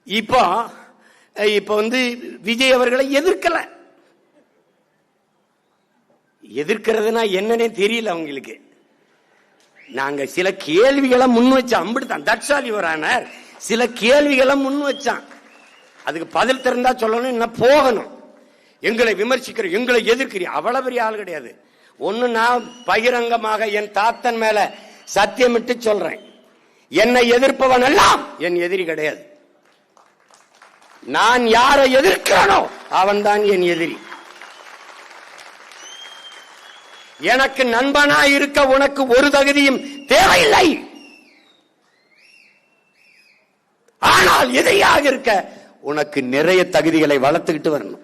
இப்போ இப்போ விஜய் அவர்களை எதிர்க்கல. எதிர்க்கிறதுனா என்னன்னே தெரியல அவங்களுக்கு. நாங்க சில கேள்விகளை முன் வச்சோம். அம்பிடுதான் தட்சாலி வரானார் சில கேள்விகளை முன் வச்சான். அதுக்கு பதில் திறந்தா சொல்லணும், என்ன போகணும். எங்களை விமர்சிக்கிற, எங்களை எதிர்க்கிற அவ்வளவு பெரிய ஆள் கிடையாது. ஒண்ணு நான் பகிரங்கமாக என் தாத்தன் மேல சத்தியமிட்டு சொல்றேன், என்னை எதிர்ப்பவன் எல்லாம் என் எதிரி கிடையாது. நான் யாரை எதிர்க்கிறனோ அவன் தான் என் எதிரி. எனக்கு நண்பனா இருக்க உனக்கு ஒரு தகுதியும் தேவையில்லை. ஆனால் எதிரியாக இருக்க உனக்கு நிறைய தகுதிகளை வளர்த்துக்கிட்டு வரணும்.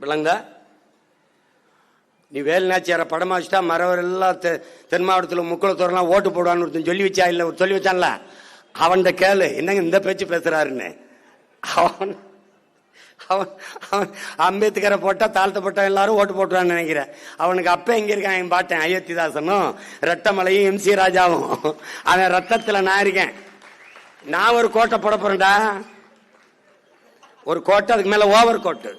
விளங்கா? நீ வேலுநாச்சியார படமா வச்சுட்டா மறவர் எல்லாம் தென் மாவட்டத்தில் முக்குளத்தோரெல்லாம் ஓட்டு போடுவான்னு ஒருத்தன் சொல்லி வச்சா இல்ல, சொல்லி வச்சான்ல, அவன் கேளு என்னங்க இந்த பேச்சு பேசுறாருன்னு. அவன் அவன் அவன் அம்பேத்கரை போட்டா தாழ்த்தப்பட்ட எல்லாரும் ஓட்டு போட்டுவான்னு நினைக்கிறேன். அவனுக்கு அப்ப எங்க இருக்கான் என் பாட்டேன் அயோத்திதாசனும் ரெட்டமலையும் எம் சி ராஜாவும். அவன் ரத்தத்துல நான் இருக்கேன். நான் ஒரு கோட்டை போட போறேன்டா, ஒரு கோட்டை, அதுக்கு மேல ஓவர் கோட்டு.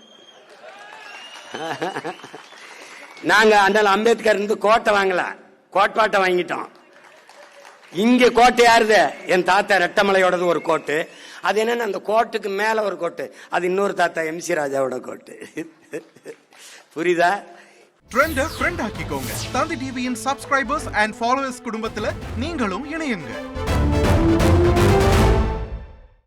நாங்க அந்த அம்பேத்கர் இருந்து கோட்டை வாங்கல, கோட்பாட்டை வாங்கிட்டோம். இங்க கோட்டை யாருது? என் தாத்தா ரெட்டமலையோடது ஒரு கோட்டு. அது என்னன்னா அந்த கோட்டுக்கு மேல ஒரு கோட்டு, அது இன்னொரு தாத்தா எம் சி ராஜாவோட கோட்டு. புரியுதா? ட்ரெண்ட ஃப்ரெண்ட் ஆக்கிக்கோங்க. தந்தி டிவியின் சப்ஸ்கிரைபர்ஸ் அண்ட் ஃபாலோவர்ஸ் குடும்பத்துல நீங்களும் இணையுங்க.